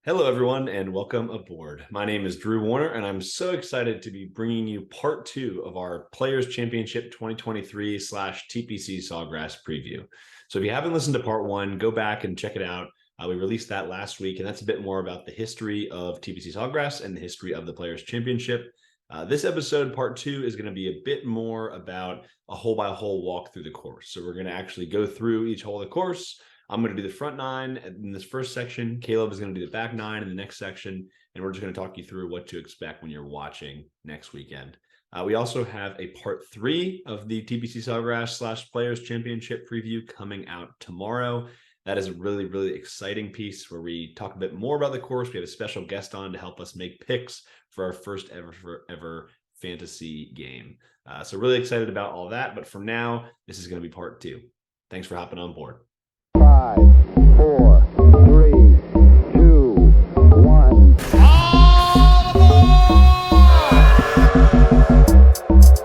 Hello, everyone, and welcome aboard. My name is Drew Warner, and I'm so excited to be bringing you part two of our Players Championship 2023 / TPC Sawgrass preview. So if you haven't listened to part one, go back and check it out. We released that last week, and that's a bit more about the history of TPC Sawgrass and the history of the Players Championship. This episode, part two, is going to be a bit more about a hole-by-hole walk through the course. So we're going to actually go through each hole of the course. I'm going to do the front nine in this first section. Caleb is going to do the back nine in the next section. And we're just going to talk you through what to expect when you're watching next weekend. We also have a part three of the TPC Sawgrass / Players Championship preview coming out tomorrow. That is a really, really exciting piece where we talk a bit more about the course. We have a special guest on to help us make picks for our first ever fantasy game. So really excited about all that. But for now, this is going to be part two. Thanks for hopping on board. 5, 4, 3, 2, 1.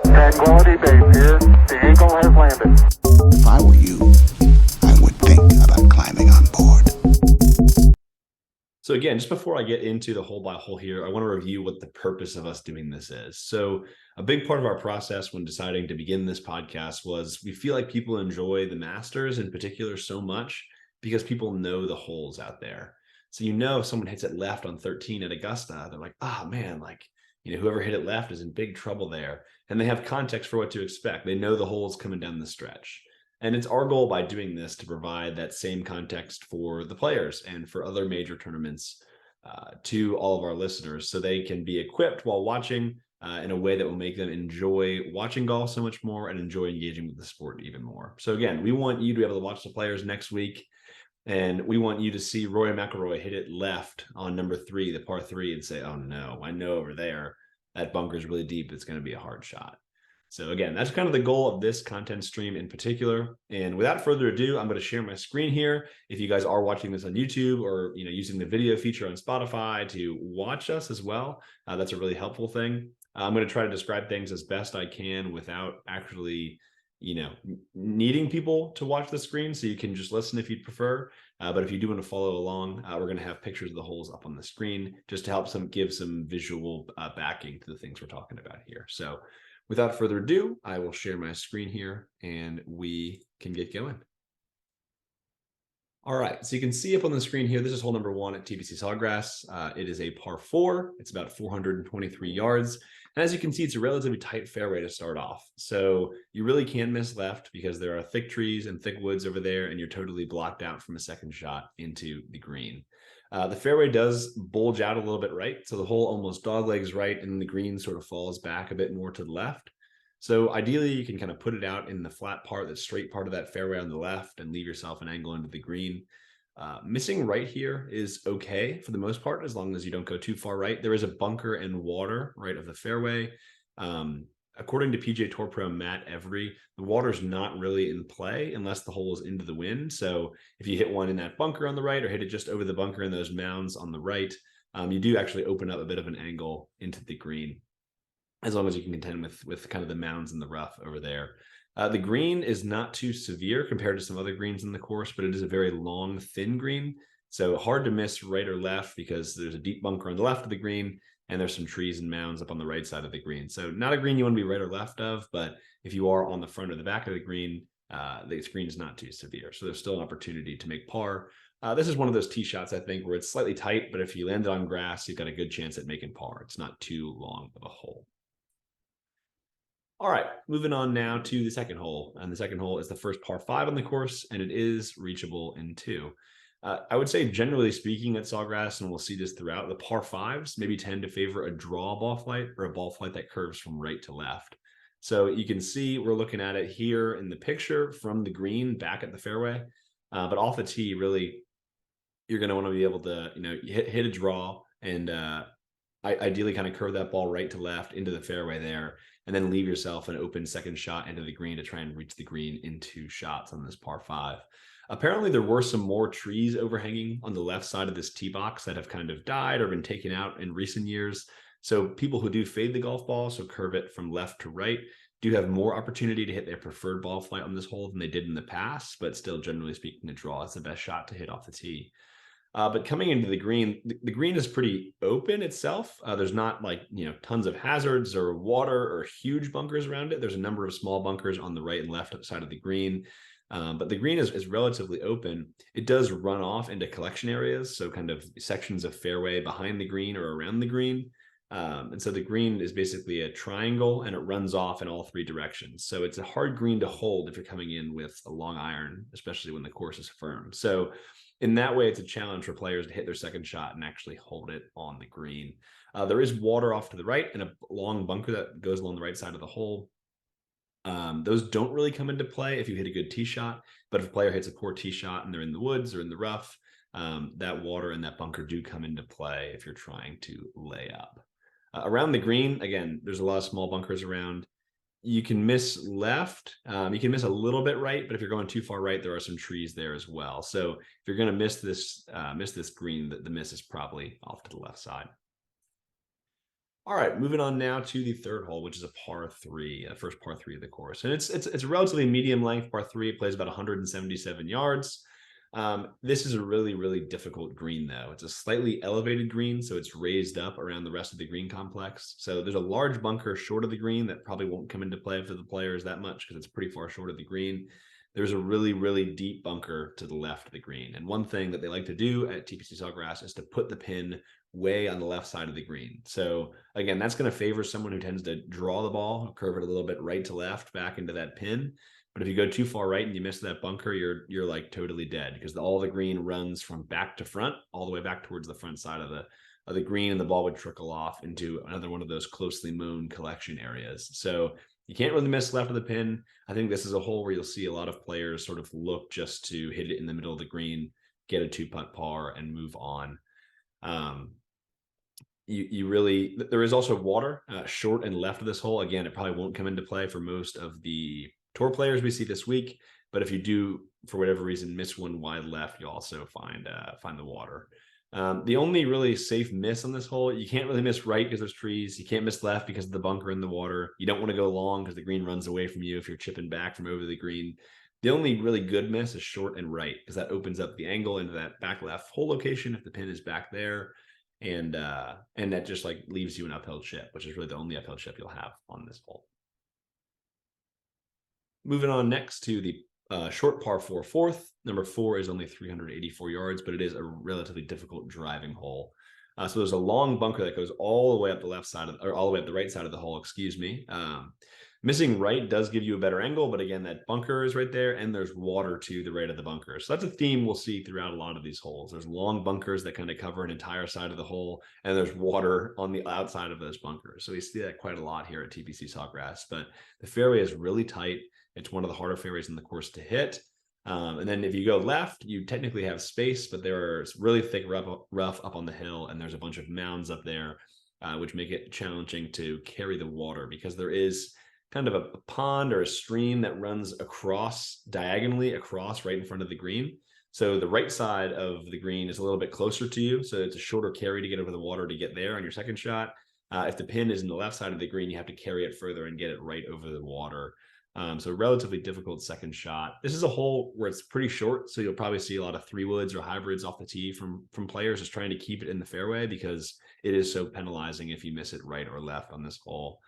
Tranquility Base here. The Eagle has landed. If I were you, I would think about climbing on board. So again, just before I get into the hole by hole here, I want to review what the purpose of us doing this is. So a big part of our process when deciding to begin this podcast was we feel like people enjoy the Masters in particular so much because people know the holes out there. So if someone hits it left on 13 at Augusta, they're like, oh man, whoever hit it left is in big trouble there. And they have context for what to expect. They know the holes coming down the stretch. And it's our goal by doing this to provide that same context for the players and for other major tournaments to all of our listeners so they can be equipped while watching in a way that will make them enjoy watching golf so much more and enjoy engaging with the sport even more. So again, we want you to be able to watch the players next week, and we want you to see Rory McIlroy hit it left on number 3, the par 3, and say, oh no, I know over there that bunker is really deep. It's going to be a hard shot. So again, that's kind of the goal of this content stream in particular. And without further ado, I'm going to share my screen here. If you guys are watching this on YouTube or using the video feature on Spotify to watch us as well, that's a really helpful thing. I'm going to try to describe things as best I can without actually, needing people to watch the screen. So you can just listen if you'd prefer. But if you do want to follow along, we're going to have pictures of the holes up on the screen just to help give some visual backing to the things we're talking about here. So without further ado, I will share my screen here and we can get going. All right, so you can see up on the screen here, this is hole number 1 at TPC Sawgrass. It is a par 4. It's about 423 yards. And as you can see, it's a relatively tight fairway to start off. So you really can't miss left because there are thick trees and thick woods over there, and you're totally blocked out from a second shot into the green. The fairway does bulge out a little bit right. So the hole almost doglegs right, and the green sort of falls back a bit more to the left. So ideally, you can kind of put it out in the flat part, that straight part of that fairway on the left, and leave yourself an angle into the green. Missing right here is okay for the most part, as long as you don't go too far right. There is a bunker and water right of the fairway. According to PGA Tour Pro Matt Every, the water's not really in play unless the hole is into the wind. So if you hit one in that bunker on the right or hit it just over the bunker in those mounds on the right, you do actually open up a bit of an angle into the green, as long as you can contend with kind of the mounds and the rough over there. The green is not too severe compared to some other greens in the course, but it is a very long, thin green. So hard to miss right or left because there's a deep bunker on the left of the green and there's some trees and mounds up on the right side of the green. So not a green you want to be right or left of, but if you are on the front or the back of the green is not too severe. So there's still an opportunity to make par. This is one of those tee shots, I think, where it's slightly tight, but if you land it on grass, you've got a good chance at making par. It's not too long of a hole. All right, moving on now to the second hole. And the second hole is the first par 5 on the course, and it is reachable in 2. I would say, generally speaking, at Sawgrass, and we'll see this throughout, the par 5s maybe tend to favor a draw ball flight or a ball flight that curves from right to left. So you can see we're looking at it here in the picture from the green back at the fairway. But off the tee, really, you're going to want to be able to hit a draw and ideally kind of curve that ball right to left into the fairway there, and then leave yourself an open second shot into the green to try and reach the green in 2 shots on this par 5. Apparently, there were some more trees overhanging on the left side of this tee box that have kind of died or been taken out in recent years. So people who do fade the golf ball, so curve it from left to right, do have more opportunity to hit their preferred ball flight on this hole than they did in the past, but still, generally speaking, the draw is the best shot to hit off the tee. But coming into the green, the green is pretty open itself. There's not like, tons of hazards or water or huge bunkers around it. There's a number of small bunkers on the right and left side of the green. But the green is relatively open. It does run off into collection areas, so kind of sections of fairway behind the green or around the green. And so the green is basically a triangle and it runs off in all three directions. So it's a hard green to hold if you're coming in with a long iron, especially when the course is firm. So in that way, it's a challenge for players to hit their second shot and actually hold it on the green. There is water off to the right and a long bunker that goes along the right side of the hole. Those don't really come into play if you hit a good tee shot, but if a player hits a poor tee shot and they're in the woods or in the rough, that water and that bunker do come into play if you're trying to lay up. Around the green, again, there's a lot of small bunkers around. You can miss left, you can miss a little bit right, but if you're going too far right, there are some trees there as well. So if you're going to miss this green, the miss is probably off to the left side. All right, moving on now to the third hole, which is a par 3, the first par 3 of the course, and it's a relatively medium length par 3. It plays about 177 yards. This is a really difficult green though. It's a slightly elevated green, so it's raised up around the rest of the green complex. So there's a large bunker short of the green that probably won't come into play for the players that much because it's pretty far short of the green. There's a really deep bunker to the left of the green. And one thing that they like to do at TPC Sawgrass is to put the pin way on the left side of the green. So again, that's going to favor someone who tends to draw the ball, curve it a little bit right to left back into that pin. But if you go too far right and you miss that bunker, you're like totally dead because all the green runs from back to front, all the way back towards the front side of the green, and the ball would trickle off into another one of those closely mown collection areas. So you can't really miss left of the pin. I think this is a hole where you'll see a lot of players sort of look just to hit it in the middle of the green, get a 2-putt par, and move on. There is also water short and left of this hole. Again, it probably won't come into play for most of the tour players we see this week, but if you do, for whatever reason, miss one wide left, you'll also find the water. The only really safe miss on this hole, you can't really miss right because there's trees. You can't miss left because of the bunker in the water. You don't want to go long because the green runs away from you if you're chipping back from over the green. The only really good miss is short and right because that opens up the angle into that back left hole location if the pin is back there. And that just like leaves you an uphill chip, which is really the only uphill chip you'll have on this hole. Moving on next to the short par 4 fourth. Number 4 is only 384 yards, but it is a relatively difficult driving hole. So there's a long bunker that goes all the way up the left side or all the way up the right side of the hole, excuse me. Missing right does give you a better angle, but again, that bunker is right there and there's water to the right of the bunker. So that's a theme we'll see throughout a lot of these holes. There's long bunkers that kind of cover an entire side of the hole, and there's water on the outside of those bunkers. So we see that quite a lot here at TPC Sawgrass, but the fairway is really tight. It's one of the harder fairways in the course to hit. And then if you go left, you technically have space, but there is really thick rough up on the hill, and there's a bunch of mounds up there, which make it challenging to carry the water because there is kind of a pond or a stream that runs diagonally across right in front of the green. So the right side of the green is a little bit closer to you. So it's a shorter carry to get over the water to get there on your second shot. If the pin is in the left side of the green, you have to carry it further and get it right over the water. So relatively difficult second shot. This is a hole where it's pretty short, so you'll probably see a lot of 3-woods or hybrids off the tee from players just trying to keep it in the fairway because it is so penalizing if you miss it right or left on this hole.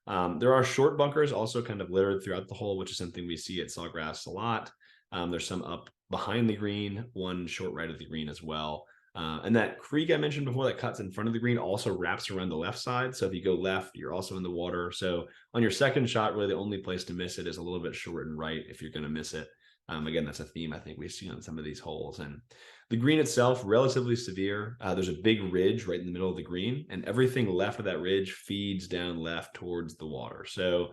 There are short bunkers also kind of littered throughout the hole, which is something we see at Sawgrass a lot. There's some up behind the green, one short right of the green as well. And that creek I mentioned before that cuts in front of the green also wraps around the left side. So if you go left, you're also in the water. So on your second shot, really the only place to miss it is a little bit short and right if you're going to miss it. Again, that's a theme I think we've seen on some of these holes. And the green itself, relatively severe. There's a big ridge right in the middle of the green, and everything left of that ridge feeds down left towards the water. So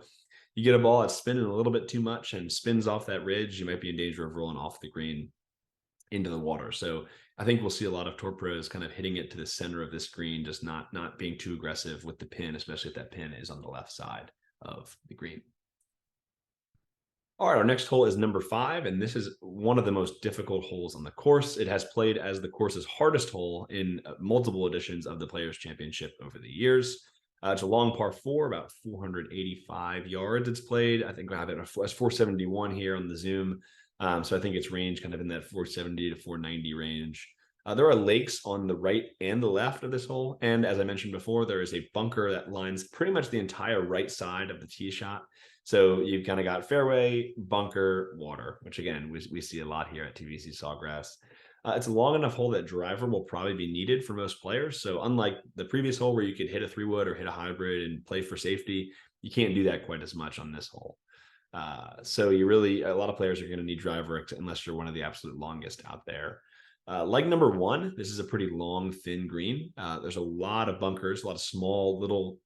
you get a ball that's spinning a little bit too much and spins off that ridge, you might be in danger of rolling off the green into the water. So I think we'll see a lot of tour pros kind of hitting it to the center of this green, just not being too aggressive with the pin, especially if that pin is on the left side of the green. All right, our next hole is number 5, and this is one of the most difficult holes on the course. It has played as the course's hardest hole in multiple editions of the Players' Championship over the years. It's a long par 4, about 485 yards it's played. I think I have it as 471 here on the Zoom. So I think it's range kind of in that 470 to 490 range. There are lakes on the right and the left of this hole. And as I mentioned before, there is a bunker that lines pretty much the entire right side of the tee shot. So you've kind of got fairway, bunker, water, which again, we see a lot here at TPC Sawgrass. It's a long enough hole that driver will probably be needed for most players. So unlike the previous hole where you could hit a 3-wood or hit a hybrid and play for safety, you can't do that quite as much on this hole. So a lot of players are going to need driver unless you're one of the absolute longest out there. Like number 1, this is a pretty long, thin green. There's a lot of bunkers, a lot of small, little,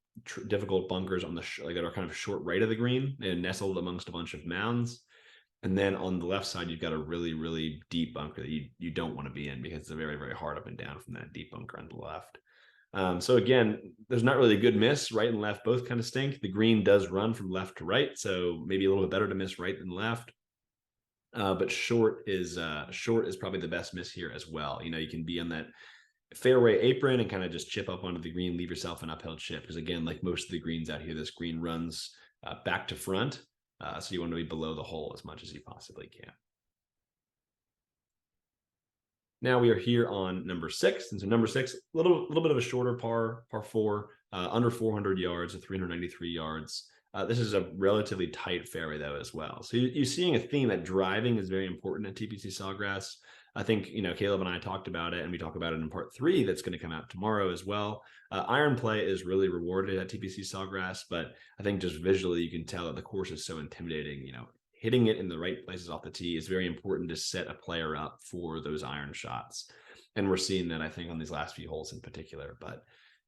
difficult bunkers on the that are kind of short right of the green and nestled amongst a bunch of mounds. And then on the left side, you've got a really, really deep bunker that you don't want to be in because it's very, very hard up and down from that deep bunker on the left. So again, there's not really a good miss. Right and left both kind of stink. The green does run from left to right, so maybe a little bit better to miss right than left. But short is probably the best miss here as well. You can be on that fairway apron and kind of just chip up onto the green, leave yourself an uphill chip. Because again, like most of the greens out here, this green runs back to front. So you want to be below the hole as much as you possibly can. Now we are here on number 6. And so number 6, a little bit of a shorter par 4, under 400 yards at 393 yards. This is a relatively tight fairway though as well. So you're seeing a theme that driving is very important at TPC Sawgrass. I think, Caleb and I talked about it, and we talk about it in part 3 that's going to come out tomorrow as well. Iron play is really rewarded at TPC Sawgrass, but I think just visually you can tell that the course is so intimidating. Hitting it in the right places off the tee is very important to set a player up for those iron shots. And we're seeing that, I think, on these last few holes in particular. But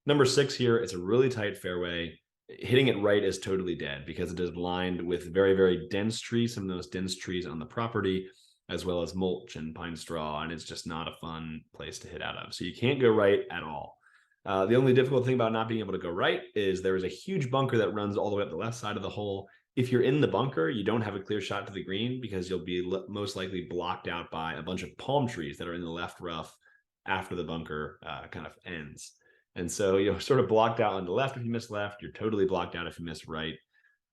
number 6 here, it's a really tight fairway. Hitting it right is totally dead because it is lined with very, very dense trees, some of those dense trees on the property, as well as mulch and pine straw, and it's just not a fun place to hit out of. So you can't go right at all. The only difficult thing about not being able to go right is there is a huge bunker that runs all the way up the left side of the hole. If you're in the bunker, you don't have a clear shot to the green because you'll be most likely blocked out by a bunch of palm trees that are in the left rough after the bunker kind of ends. And so you're sort of blocked out on the left if you miss left. You're totally blocked out if you miss right.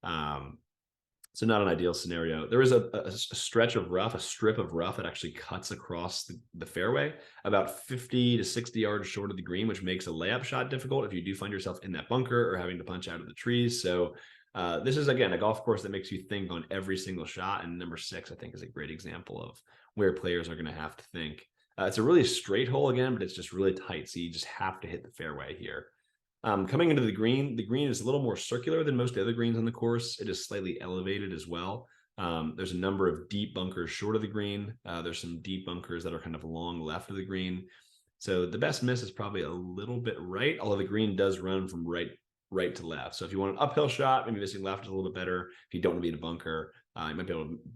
So not an ideal scenario. There is a stretch of rough, a strip of rough that actually cuts across the fairway about 50 to 60 yards short of the green, which makes a layup shot difficult if you do find yourself in that bunker or having to punch out of the trees. So this is, again, a golf course that makes you think on every single shot. And number 6, I think, is a great example of where players are going to have to think. It's a really straight hole again, but it's just really tight. So you just have to hit the fairway here. Coming into the green is a little more circular than most of the other greens on the course. It is slightly elevated as well. There's a number of deep bunkers short of the green. There's some deep bunkers that are kind of long left of the green. So the best miss is probably a little bit right, although the green does run from right to left. So if you want an uphill shot, maybe missing left is a little bit better. If you don't want to be in a bunker, you might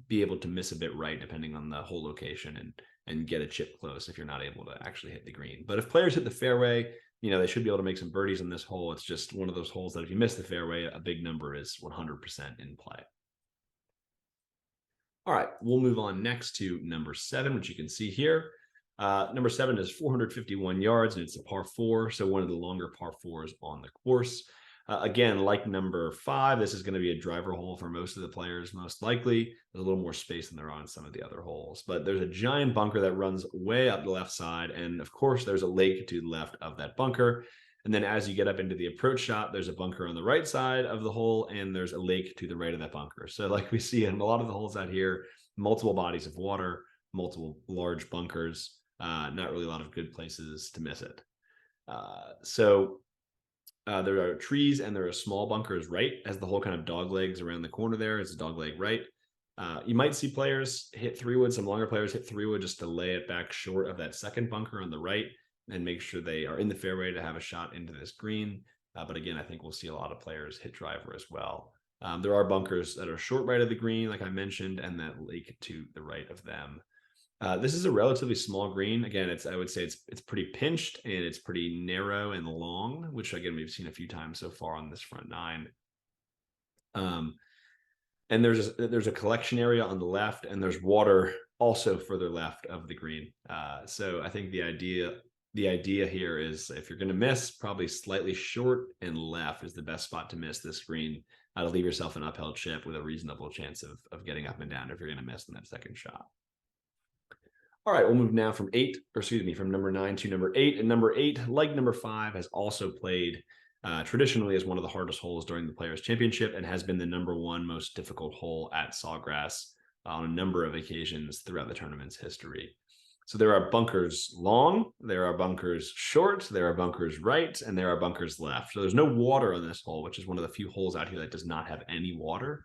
be able to miss a bit right depending on the hole location and get a chip close if you're not able to actually hit the green. But if players hit the fairway, they should be able to make some birdies on this hole. It's just one of those holes that if you miss the fairway, a big number is 100% in play. All right, we'll move on next to number 7, which you can see here. Number 7 is 451 yards, and it's a par 4, so one of the longer par 4s on the course. Again, like number 5, this is going to be a driver hole for most of the players, most likely. There's a little more space than there are on some of the other holes. But there's a giant bunker that runs way up the left side. And of course, there's a lake to the left of that bunker. And then as you get up into the approach shot, there's a bunker on the right side of the hole, and there's a lake to the right of that bunker. So like we see in a lot of the holes out here, multiple bodies of water, multiple large bunkers, not really a lot of good places to miss it. There are trees and there are small bunkers right as the hole kind of dog legs around the corner there. It's a dog leg right. You might see players hit 3-wood, some longer players hit 3-wood just to lay it back short of that second bunker on the right and make sure they are in the fairway to have a shot into this green. But again, I think we'll see a lot of players hit driver as well. There are bunkers that are short right of the green, like I mentioned, and that lake to the right of them. This is a relatively small green. Again, I would say it's pretty pinched and it's pretty narrow and long, which again we've seen a few times so far on this front 9. And there's a collection area on the left, and there's water also further left of the green. So I think the idea here is if you're going to miss, probably slightly short and left is the best spot to miss this green. To leave yourself an uphill chip with a reasonable chance of getting up and down if you're going to miss in that second shot. All right, we'll move now from from number 9 to number 8. And number 8, like number 5, has also played traditionally as one of the hardest holes during the Players' Championship and has been the number 1 most difficult hole at Sawgrass on a number of occasions throughout the tournament's history. So there are bunkers long, there are bunkers short, there are bunkers right, and there are bunkers left. So there's no water on this hole, which is one of the few holes out here that does not have any water.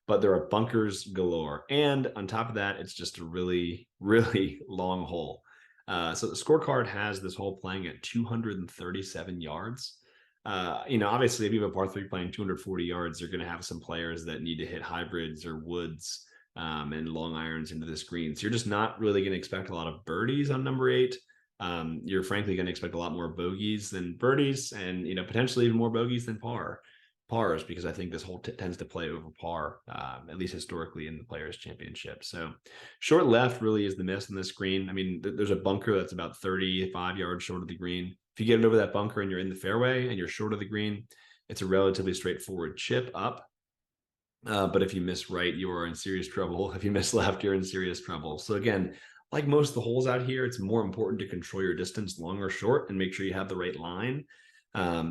But there are bunkers galore. And on top of that, it's just a really, really long hole. So the scorecard has this hole playing at 237 yards. Obviously, if you have a par 3 playing 240 yards, you're going to have some players that need to hit hybrids or woods and long irons into this green. So you're just not really going to expect a lot of birdies on number 8. You're frankly going to expect a lot more bogeys than birdies, and potentially even more bogeys than pars, because I think this hole tends to play over par, at least historically in the Players' Championship. So short left really is the miss on this green. I mean, there's a bunker that's about 35 yards short of the green. If you get it over that bunker and you're in the fairway and you're short of the green, it's a relatively straightforward chip up. But if you miss right, you are in serious trouble. If you miss left, you're in serious trouble. So again, like most of the holes out here, it's more important to control your distance long or short and make sure you have the right line.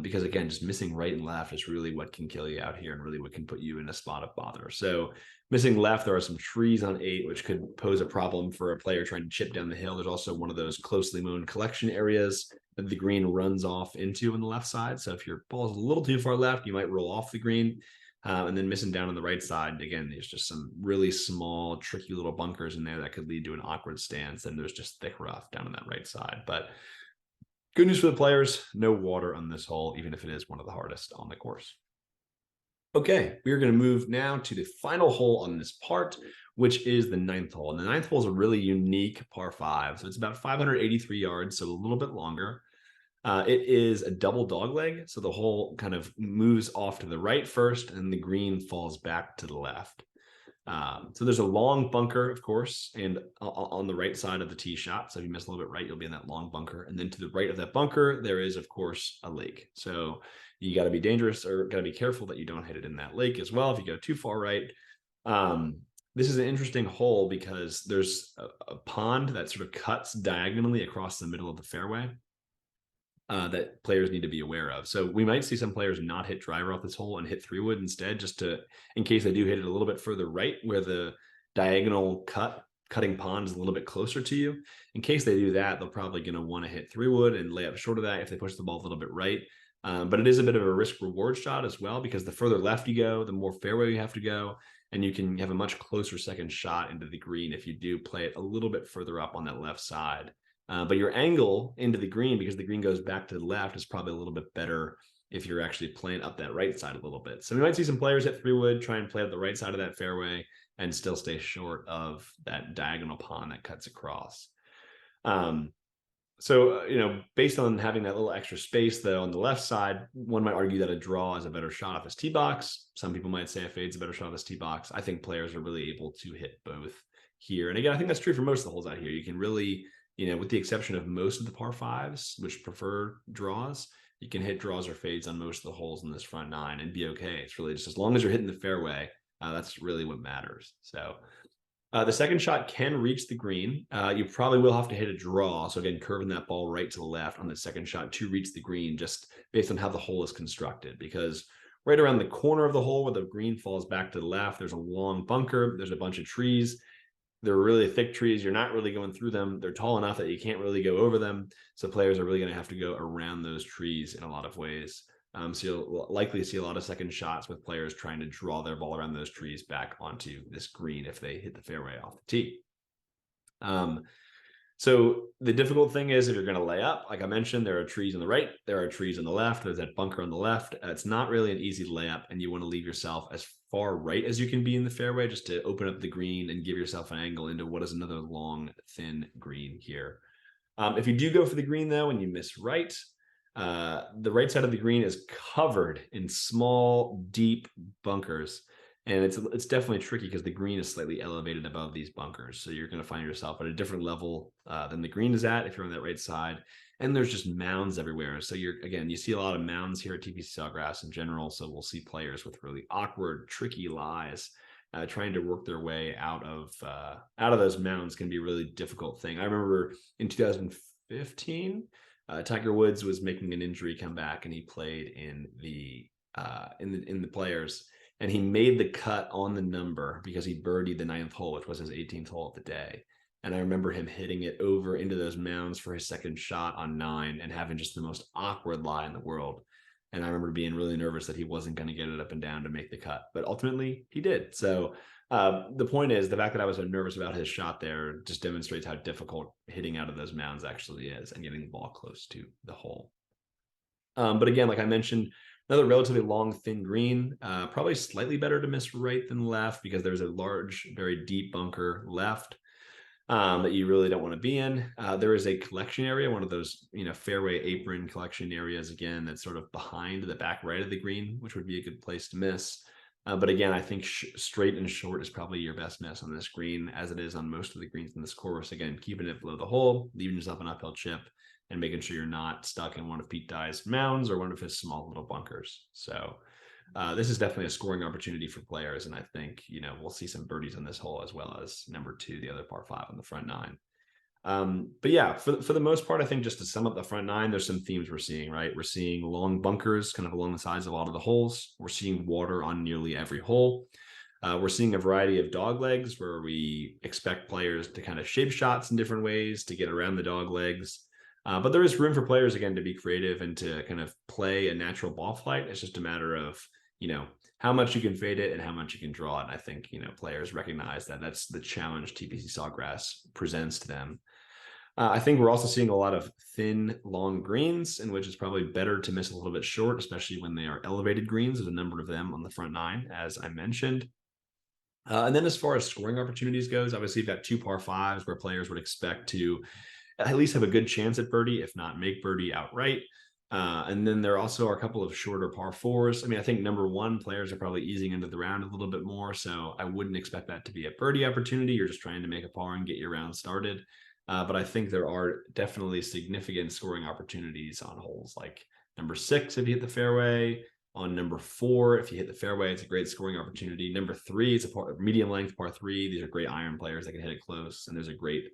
Because again, just missing right and left is really what can kill you out here and really what can put you in a spot of bother. So missing left, there are some trees on 8, which could pose a problem for a player trying to chip down the hill. There's also one of those closely mown collection areas that the green runs off into on the left side. So if your ball is a little too far left, you might roll off the green. And then missing down on the right side, again, there's just some really small, tricky little bunkers in there that could lead to an awkward stance. And there's just thick rough down on that right side. But good news for the players, no water on this hole, even if it is one of the hardest on the course. Okay, we're going to move now to the final hole on this part, which is the 9th hole. And the 9th hole is a really unique par 5. So it's about 583 yards, so a little bit longer. It is a double dogleg, so the hole kind of moves off to the right first, and the green falls back to the left. So there's a long bunker, of course, and on the right side of the tee shot. So if you miss a little bit right, you'll be in that long bunker. And then to the right of that bunker, there is, of course, a lake. So you got to be dangerous or got to be careful that you don't hit it in that lake as well if you go too far right. This is an interesting hole because there's a pond that sort of cuts diagonally across the middle of the fairway. That players need to be aware of. So we might see some players not hit driver off this hole and hit 3-wood instead, just in case they do hit it a little bit further right, where the diagonal cutting pond is a little bit closer to you. In case they do that, they're probably going to want to hit 3-wood and lay up short of that if they push the ball a little bit right. But it is a bit of a risk reward shot as well, because the further left you go, the more fairway you have to go, and you can have a much closer second shot into the green if you do play it a little bit further up on that left side. But your angle into the green, because the green goes back to the left, is probably a little bit better if you're actually playing up that right side a little bit. So we might see some players hit 3-wood, try and play up the right side of that fairway and still stay short of that diagonal pond that cuts across. Based on having that little extra space, though, on the left side, one might argue that a draw is a better shot off his tee box. Some people might say a fade's a better shot off his tee box. I think players are really able to hit both here. And again, I think that's true for most of the holes out here. You can really, with the exception of most of the par 5s, which prefer draws, you can hit draws or fades on most of the holes in this front 9 and be okay. It's really just as long as you're hitting the fairway, that's really what matters. So the second shot can reach the green. You probably will have to hit a draw. So again, curving that ball right to the left on the second shot to reach the green, just based on how the hole is constructed. Because right around the corner of the hole where the green falls back to the left, there's a long bunker. There's a bunch of trees. They're really thick trees. You're not really going through them. They're tall enough that you can't really go over them. So players are really going to have to go around those trees in a lot of ways. So you'll likely see a lot of second shots with players trying to draw their ball around those trees back onto this green if they hit the fairway off the tee. So the difficult thing is, if you're going to lay up, like I mentioned, there are trees on the right, there are trees on the left, there's that bunker on the left. It's not really an easy layup, and you want to leave yourself as far right as you can be in the fairway, just to open up the green and give yourself an angle into what is another long, thin green here. If you do go for the green, though, and you miss right, the right side of the green is covered in small, deep bunkers. And it's definitely tricky because the green is slightly elevated above these bunkers. So you're going to find yourself at a different level than the green is at if you're on that right side. And there's just mounds everywhere. So you see a lot of mounds here at TPC Sawgrass in general. So we'll see players with really awkward, tricky lies trying to work their way out of those mounds can be a really difficult thing. I remember in 2015, Tiger Woods was making an injury comeback, and he played in the players, and he made the cut on the number because he birdied the 9th hole, which was his 18th hole of the day. And I remember him hitting it over into those mounds for his second shot on 9 and having just the most awkward lie in the world. And I remember being really nervous that he wasn't going to get it up and down to make the cut, but ultimately he did. So the point is, the fact that I was so nervous about his shot there just demonstrates how difficult hitting out of those mounds actually is and getting the ball close to the hole. But again, like I mentioned, another relatively long, thin green, probably slightly better to miss right than left because there's a large, very deep bunker left that you really don't want to be in. There is a collection area, one of those, fairway apron collection areas, again, that's sort of behind the back right of the green, which would be a good place to miss. But again, I think straight and short is probably your best miss on this green, as it is on most of the greens in this course. Again, keeping it below the hole, leaving yourself an uphill chip, and making sure you're not stuck in one of Pete Dye's mounds or one of his small little bunkers. So this is definitely a scoring opportunity for players, and I think we'll see some birdies on this hole as well as number 2, the other par 5 on the front 9. But yeah, for the most part, I think just to sum up the front 9, there's some themes we're seeing, right? We're seeing long bunkers kind of along the sides of a lot of the holes. We're seeing water on nearly every hole. We're seeing a variety of dog legs where we expect players to kind of shape shots in different ways to get around the dog legs. But there is room for players, again, to be creative and to kind of play a natural ball flight. It's just a matter of, how much you can fade it and how much you can draw it. And I think, players recognize that that's the challenge TPC Sawgrass presents to them. I think we're also seeing a lot of thin, long greens, in which it's probably better to miss a little bit short, especially when they are elevated greens. There's a number of them on the front 9, as I mentioned. And then as far as scoring opportunities goes, obviously you've got 2 par 5s where players would expect to at least have a good chance at birdie, if not make birdie outright. And then there also are a couple of shorter par 4s. I mean, I think number 1, players are probably easing into the round a little bit more, so I wouldn't expect that to be a birdie opportunity. You're just trying to make a par and get your round started. But I think there are definitely significant scoring opportunities on holes like number 6 if you hit the fairway. On number 4, if you hit the fairway, it's a great scoring opportunity. Number 3, it's a medium length par 3. These are great iron players that can hit it close, and there's a great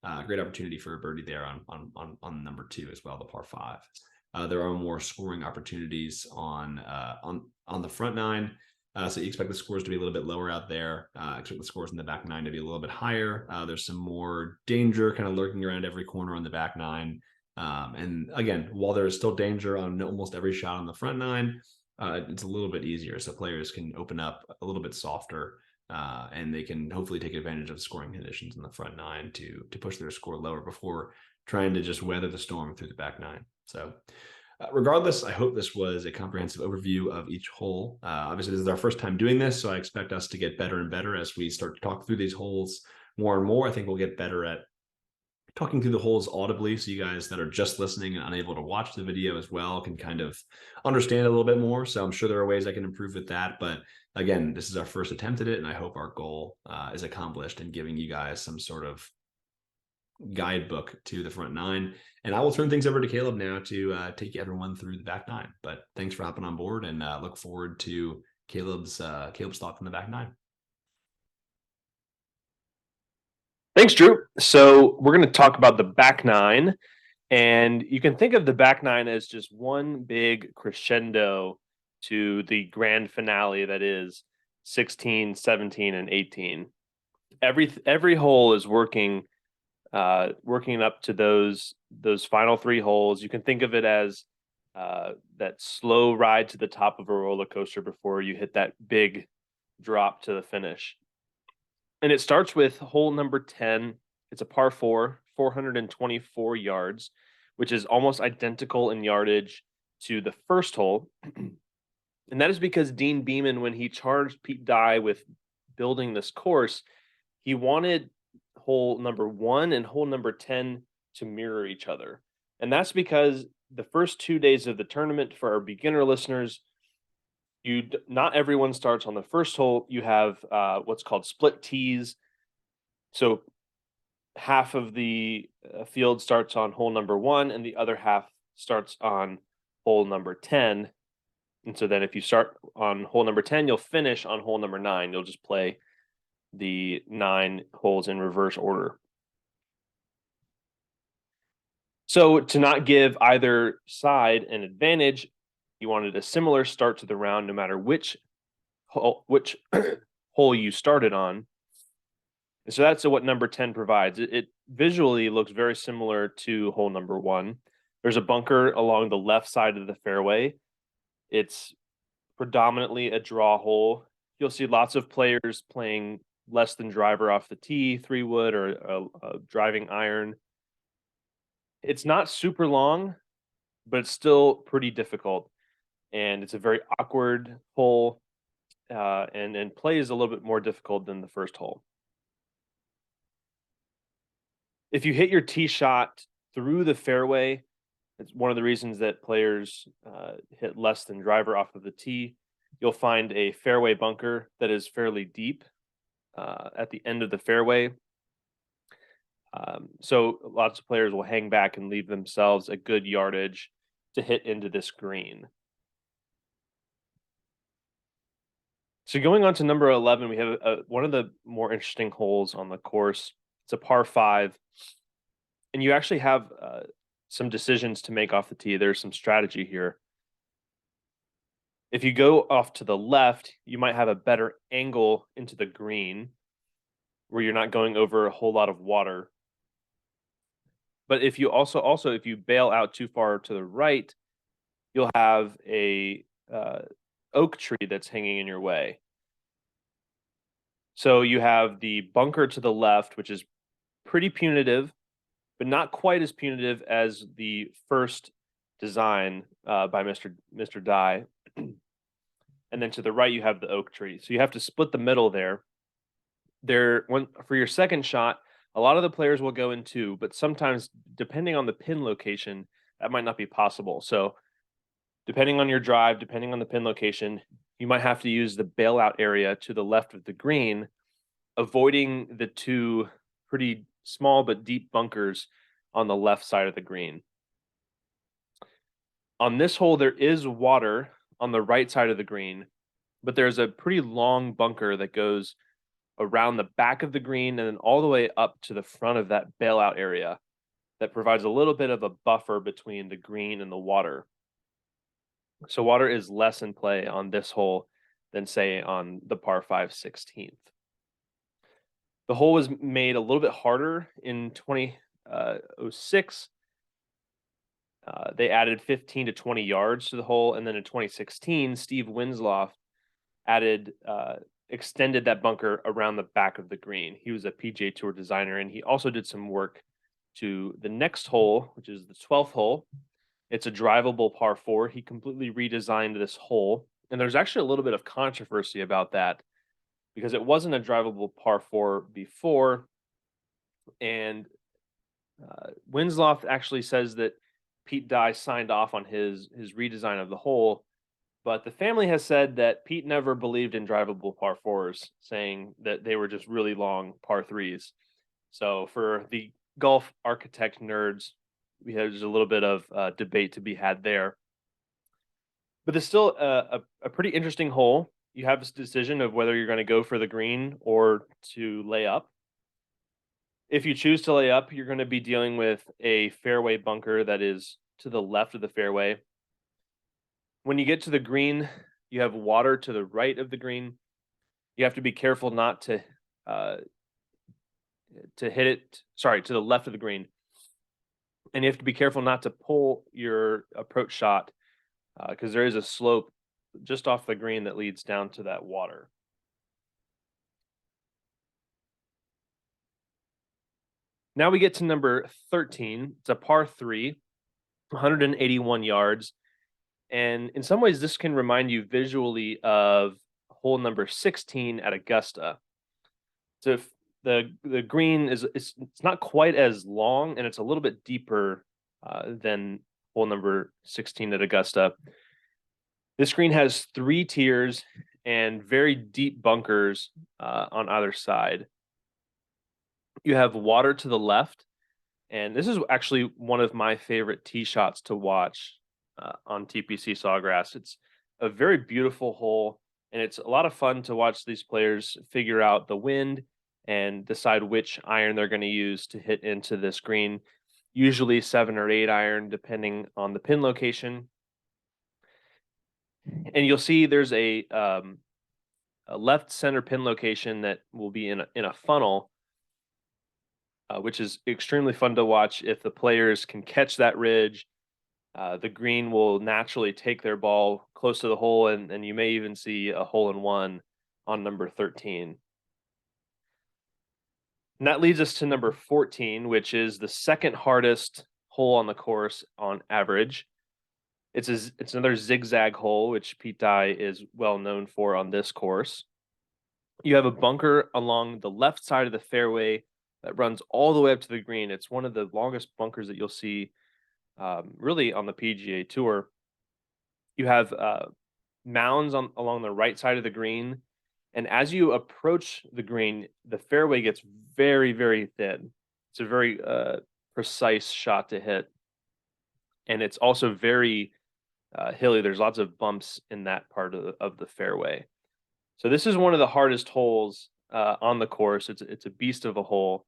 opportunity for a birdie there on number 2 as well, the par 5. There are more scoring opportunities on the front 9. So you expect the scores to be a little bit lower out there. Expect the scores in the back 9 to be a little bit higher. There's some more danger kind of lurking around every corner on the back 9. And again, while there is still danger on almost every shot on the front 9, it's a little bit easier. So players can open up a little bit softer, and they can hopefully take advantage of scoring conditions in the front 9 to push their score lower before trying to just weather the storm through the back 9. So regardless, I hope this was a comprehensive overview of each hole. Obviously, this is our first time doing this, so I expect us to get better and better as we start to talk through these holes more and more. I think we'll get better at talking through the holes audibly, so you guys that are just listening and unable to watch the video as well can kind of understand a little bit more. So I'm sure there are ways I can improve with that. But again, this is our first attempt at it, and I hope our goal is accomplished in giving you guys some sort of guidebook to the front 9. And I will turn things over to Caleb now to take everyone through the back 9. But thanks for hopping on board, and look forward to Caleb's thoughts on the back 9. Thanks, Drew. So we're going to talk about the back 9, and you can think of the back 9 as just one big crescendo to the grand finale that is 16, 17, and 18. Every hole is working up to those final 3 holes. You can think of it as that slow ride to the top of a roller coaster before you hit that big drop to the finish. And it starts with hole number 10. It's a par 4, 424 yards, which is almost identical in yardage to the first hole. And that is because Dean Beeman, when he charged Pete Dye with building this course, he wanted hole number 1 and hole number 10 to mirror each other. And that's because the first 2 days of the tournament, for our beginner listeners, not everyone starts on the first hole. You have what's called split tees. So half of the field starts on hole number 1 and the other half starts on hole number 10. And so then if you start on hole number 10, you'll finish on hole number 9. You'll just play the 9 holes in reverse order. So to not give either side an advantage, you wanted a similar start to the round no matter which hole, hole you started on. And so that's what number 10 provides. It visually looks very similar to hole number 1. There's a bunker along the left side of the fairway. It's predominantly a draw hole. You'll see lots of players playing less than driver off the tee, 3-wood, or a driving iron. It's not super long, but it's still pretty difficult. And it's a very awkward hole, and play is a little bit more difficult than the first hole. If you hit your tee shot through the fairway, it's one of the reasons that players hit less than driver off of the tee. You'll find a fairway bunker that is fairly deep at the end of the fairway. So lots of players will hang back and leave themselves a good yardage to hit into this green. So going on to number 11, we have one of the more interesting holes on the course. It's a par 5, and you actually have some decisions to make off the tee. There's some strategy here. If you go off to the left, you might have a better angle into the green where you're not going over a whole lot of water. But if you also if you bail out too far to the right, you'll have a oak tree that's hanging in your way. So you have the bunker to the left, which is pretty punitive, but not quite as punitive as the first design by Mr. Dye. And then to the right, you have the oak tree. So you have to split the middle there. For your second shot, a lot of the players will go in 2, but sometimes, depending on the pin location, that might not be possible. So depending on your drive, depending on the pin location, you might have to use the bailout area to the left of the green, avoiding the 2 pretty small but deep bunkers on the left side of the green. On this hole, there is water on the right side of the green, but there's a pretty long bunker that goes around the back of the green and then all the way up to the front of that bailout area that provides a little bit of a buffer between the green and the water. So water is less in play on this hole than, say, on the par 5 16th. The hole was made a little bit harder in 2006. They added 15 to 20 yards to the hole, and then in 2016, Steve Winslow extended that bunker around the back of the green. He was a PGA Tour designer, and he also did some work to the next hole, which is the 12th hole. It's a drivable par 4. He completely redesigned this hole, and there's actually a little bit of controversy about that because it wasn't a drivable par 4 before, and Winslow actually says that Pete Dye signed off on his redesign of the hole, but the family has said that Pete never believed in drivable par 4s, saying that they were just really long par 3s. So for the golf architect nerds, there's a little bit of debate to be had there. But there's still a pretty interesting hole. You have this decision of whether you're going to go for the green or to lay up. If you choose to lay up, you're going to be dealing with a fairway bunker that is to the left of the fairway. When you get to the green, you have water to the right of the green. You have to be careful not to hit it, to the left of the green. And you have to be careful not to pull your approach shot because there is a slope just off the green that leads down to that water. Now we get to number 13. It's a par 3, 181 yards. And in some ways, this can remind you visually of hole number 16 at Augusta. So the green it's not quite as long, and it's a little bit deeper than hole number 16 at Augusta. This green has 3 tiers and very deep bunkers on either side. You have water to the left, and this is actually one of my favorite tee shots to watch on TPC Sawgrass. It's a very beautiful hole. And it's a lot of fun to watch these players figure out the wind and decide which iron they're going to use to hit into this green. Usually 7 or 8 iron, depending on the pin location. And you'll see there's a left center pin location that will be in a funnel, which is extremely fun to watch. If the players can catch that ridge, the green will naturally take their ball close to the hole, and you may even see a hole in one on number 13. And that leads us to number 14, which is the second hardest hole on the course on average. It's another zigzag hole, which Pete Dye is well known for on this course. You have a bunker along the left side of the fairway that runs all the way up to the green. It's one of the longest bunkers that you'll see really on the PGA Tour. You have mounds along the right side of the green. And as you approach the green, the fairway gets very, very thin. It's a very precise shot to hit. And it's also very hilly. There's lots of bumps in that part of the fairway. So this is one of the hardest holes on the course. It's a beast of a hole,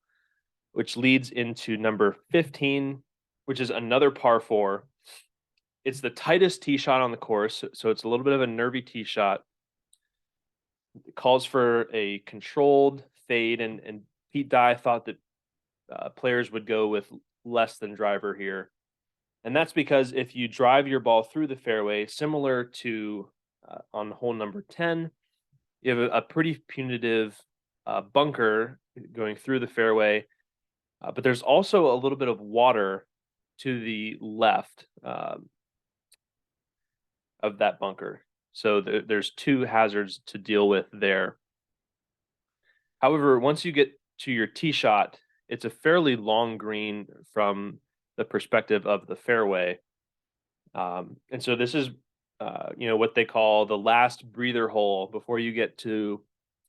which leads into number 15, which is another par 4. It's the tightest tee shot on the course, so it's a little bit of a nervy tee shot. It calls for a controlled fade, and Pete Dye thought that players would go with less than driver here. And that's because if you drive your ball through the fairway, similar to on hole number 10, you have a pretty punitive bunker going through the fairway, but there's also a little bit of water to the left of that bunker. So there's 2 hazards to deal with there. However, once you get to your tee shot, it's a fairly long green from the perspective of the fairway. And so this is, what they call the last breather hole before you get to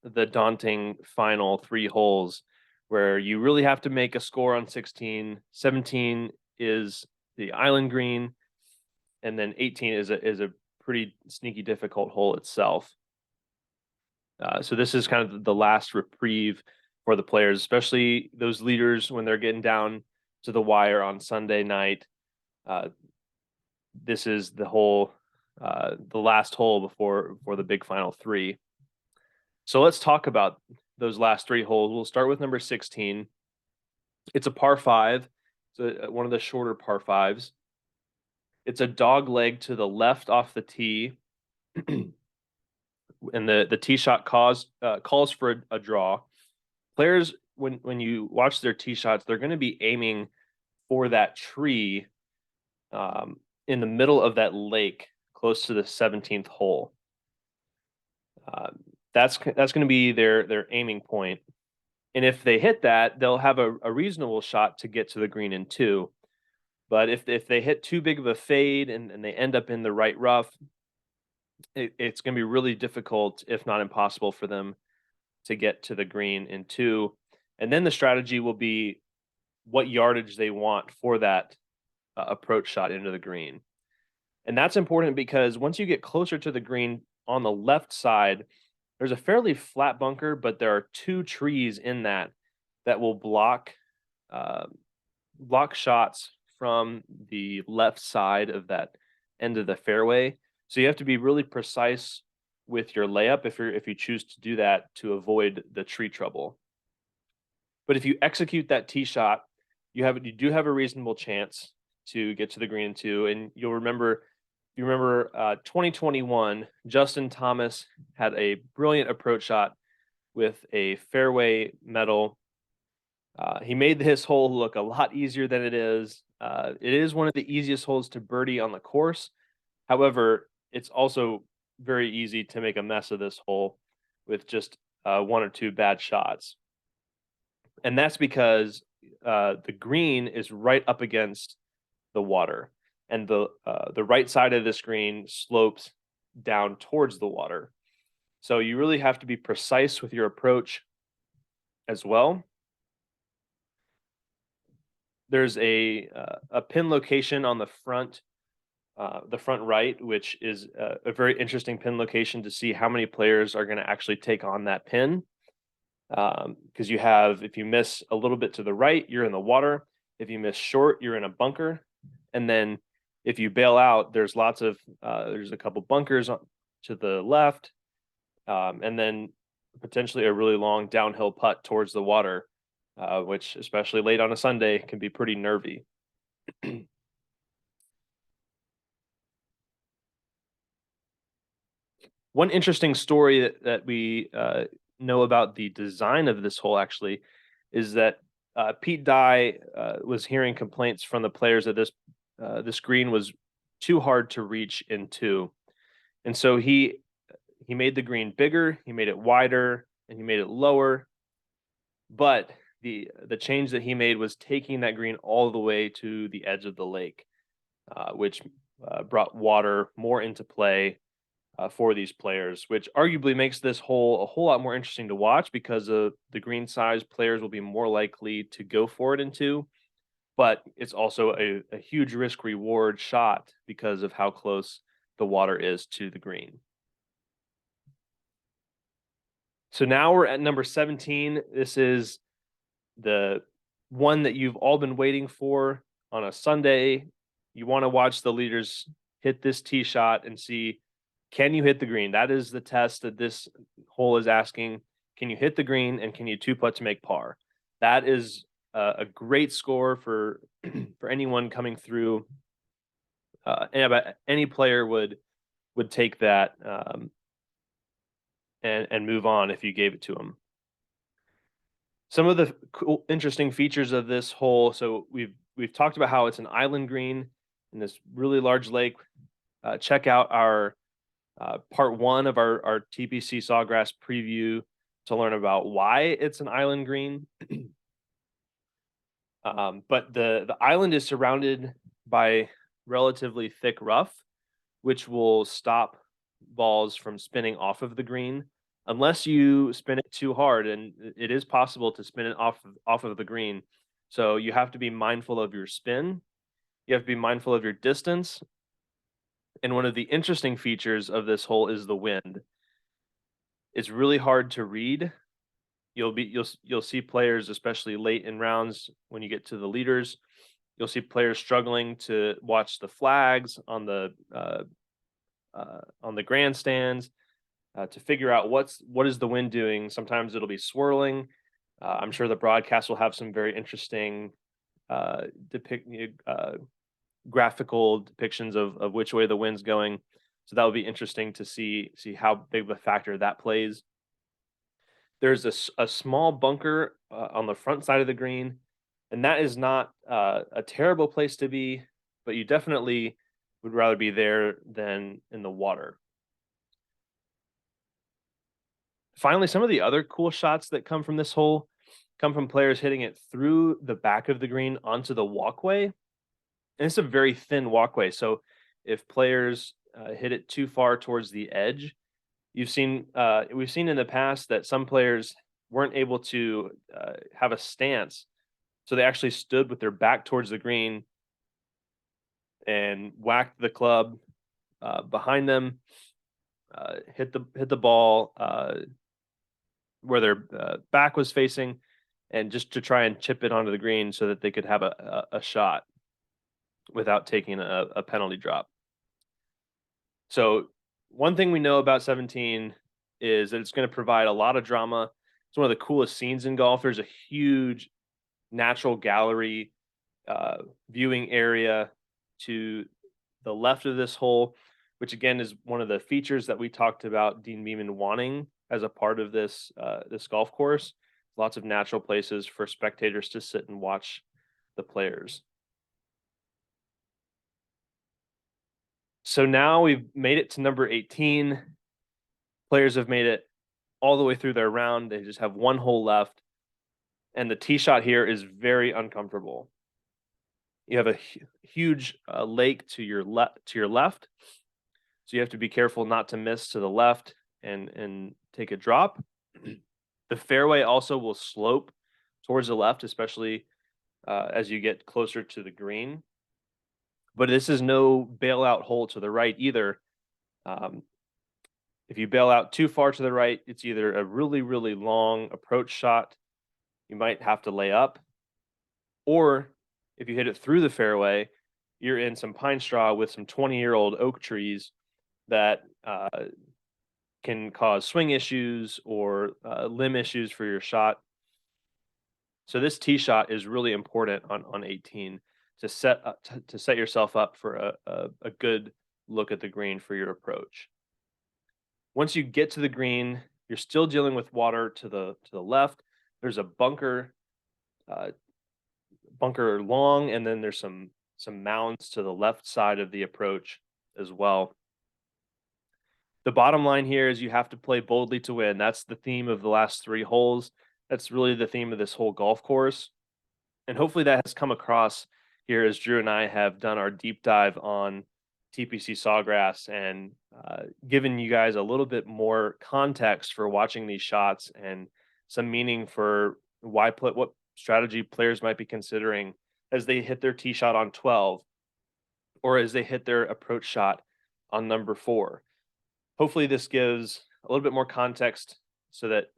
the daunting final 3 holes, where you really have to make a score on 16. 17 is the island green, and then 18 is a pretty sneaky difficult hole itself. So this is kind of the last reprieve for the players, especially those leaders when they're getting down to the wire on Sunday night. This is the hole, the last hole before the big final 3. So let's talk about those last 3 holes. We'll start with number 16. It's a par 5. It's one of the shorter par 5s. It's a dog leg to the left off the tee, and the tee shot calls for a draw. Players, when you watch their tee shots, they're going to be aiming for that tree in the middle of that lake, close to the 17th hole. That's going to be their aiming point. And if they hit that, they'll have a reasonable shot to get to the green in 2. But if they hit too big of a fade and they end up in the right rough, it's going to be really difficult, if not impossible, for them to get to the green in 2. And then the strategy will be what yardage they want for that approach shot into the green. And that's important because once you get closer to the green on the left side, there's a fairly flat bunker, but there are 2 trees in that will block shots from the left side of that end of the fairway. So you have to be really precise with your layup if you choose to do that to avoid the tree trouble. But if you execute that tee shot, you do have a reasonable chance to get to the green in 2. And you'll remember, 2021, Justin Thomas had a brilliant approach shot with a fairway metal. He made this hole look a lot easier than it is. It is one of the easiest holes to birdie on the course. However, it's also very easy to make a mess of this hole with just 1 or 2 bad shots. And that's because the green is right up against the water, and the right side of the screen slopes down towards the water. So you really have to be precise with your approach as well. There's a pin location on the front the front right, which is a very interesting pin location to see how many players are going to actually take on that pin. Because you have, if you miss a little bit to the right, you're in the water. If you miss short, you're in a bunker. And then if you bail out, there's there's a couple bunkers to the left, and then potentially a really long downhill putt towards the water, which, especially late on a Sunday, can be pretty nervy. One interesting story that we know about the design of this hole actually is that Pete Dye was hearing complaints from the players that this green was too hard to reach into, and so he made the green bigger, he made it wider, and he made it lower. But the change that he made was taking that green all the way to the edge of the lake, which brought water more into play for these players, which arguably makes this hole a whole lot more interesting to watch because of the green size. Players will be more likely to go for it into, but it's also a huge risk reward shot because of how close the water is to the green. So now we're at number 17. This is the one that you've all been waiting for on a Sunday. You want to watch the leaders hit this tee shot and see, can you hit the green? That is the test that this hole is asking. Can you hit the green, and can you two putt to make par? That is a great score for for anyone coming through. Any player would take that and move on if you gave it to them. Some of the cool, interesting features of this hole. So we've talked about how it's an island green in this really large lake. Check out our part 1 of our TPC Sawgrass preview to learn about why it's an island green. But the island is surrounded by relatively thick rough, which will stop balls from spinning off of the green unless you spin it too hard, and it is possible to spin it off of the green. So you have to be mindful of your spin. You have to be mindful of your distance. And one of the interesting features of this hole is the wind. It's really hard to read. You'll see players, especially late in rounds when you get to the leaders, you'll see players struggling to watch the flags on the grandstands to figure out what is the wind doing. Sometimes it'll be swirling. I'm sure the broadcast will have some very interesting graphical depictions of which way the wind's going. So that would be interesting to see how big of a factor that plays. There's a small bunker on the front side of the green, and that is not a terrible place to be, but you definitely would rather be there than in the water. Finally, some of the other cool shots that come from this hole come from players hitting it through the back of the green onto the walkway. And it's a very thin walkway. So if players hit it too far towards the edge, we've seen in the past that some players weren't able to have a stance. So they actually stood with their back towards the green and whacked the club behind them, hit the ball where their back was facing, and just to try and chip it onto the green so that they could have a shot without taking a penalty drop. So one thing we know about 17 is that it's going to provide a lot of drama. It's one of the coolest scenes in golf. There's a huge natural gallery viewing area to the left of this hole, which again is one of the features that we talked about Dean Beeman wanting as a part of this golf course. Lots of natural places for spectators to sit and watch the players. So now we've made it to number 18. Players have made it all the way through their round. They just have one hole left. And the tee shot here is very uncomfortable. You have a huge lake to your left. So you have to be careful not to miss to the left and take a drop. The fairway also will slope towards the left, especially as you get closer to the green. but this is no bailout hole to the right either. If you bail out too far to the right, it's either a really, really long approach shot you might have to lay up, or if you hit it through the fairway, you're in some pine straw with some 20-year-old oak trees that can cause swing issues or limb issues for your shot. So this tee shot is really important on 18 to set yourself up for a good look at the green for your approach. Once you get to the green, you're still dealing with water to the left. There's a bunker long, and then there's some mounds to the left side of the approach as well. The bottom line here is you have to play boldly to win. That's the theme of the last 3 holes. That's really the theme of this whole golf course. And hopefully that has come across here as Drew and I have done our deep dive on TPC Sawgrass and given you guys a little bit more context for watching these shots and some meaning for what strategy players might be considering as they hit their tee shot on 12 or as they hit their approach shot on number 4. Hopefully this gives a little bit more context so that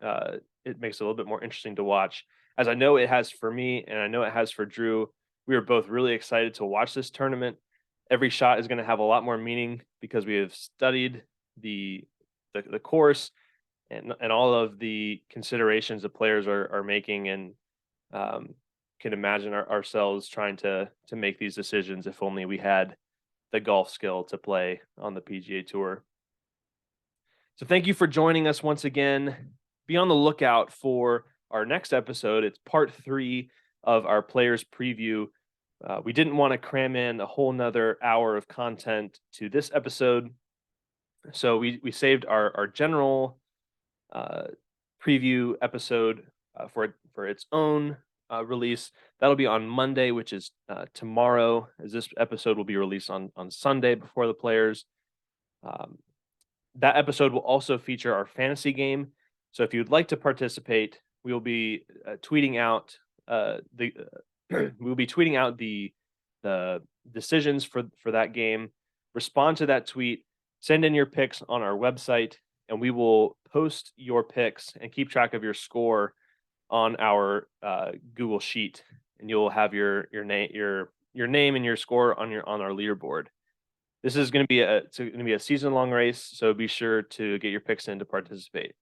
it makes it a little bit more interesting to watch, as I know it has for me and I know it has for Drew. We are both really excited to watch this tournament. Every shot is going to have a lot more meaning because we have studied the course and all of the considerations the players are making, and can imagine ourselves trying to make these decisions if only we had the golf skill to play on the PGA Tour. So thank you for joining us once again. Be on the lookout for our next episode. It's part 3 of our players preview. We didn't want to cram in a whole nother hour of content to this episode, so we saved our general preview episode for its own release. That'll be on Monday, which is tomorrow, as this episode will be released on Sunday before the players. That episode will also feature our fantasy game. So if you'd like to participate, we will be tweeting out the decisions for that game. Respond to that tweet, send in your picks on our website, and we will post your picks and keep track of your score on our Google Sheet, and you'll have your name and your score on our leaderboard. This is going to be a season-long race, so be sure to get your picks in to participate.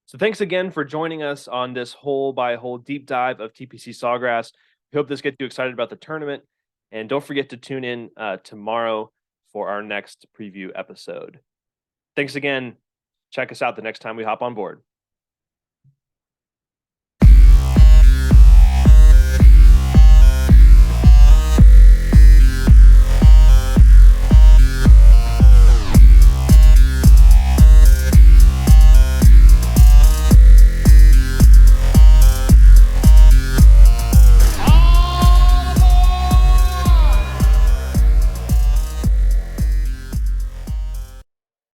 So thanks again for joining us on this hole-by-hole deep dive of TPC Sawgrass. We hope this gets you excited about the tournament, and don't forget to tune in tomorrow for our next preview episode. Thanks again. Check us out the next time we hop on board.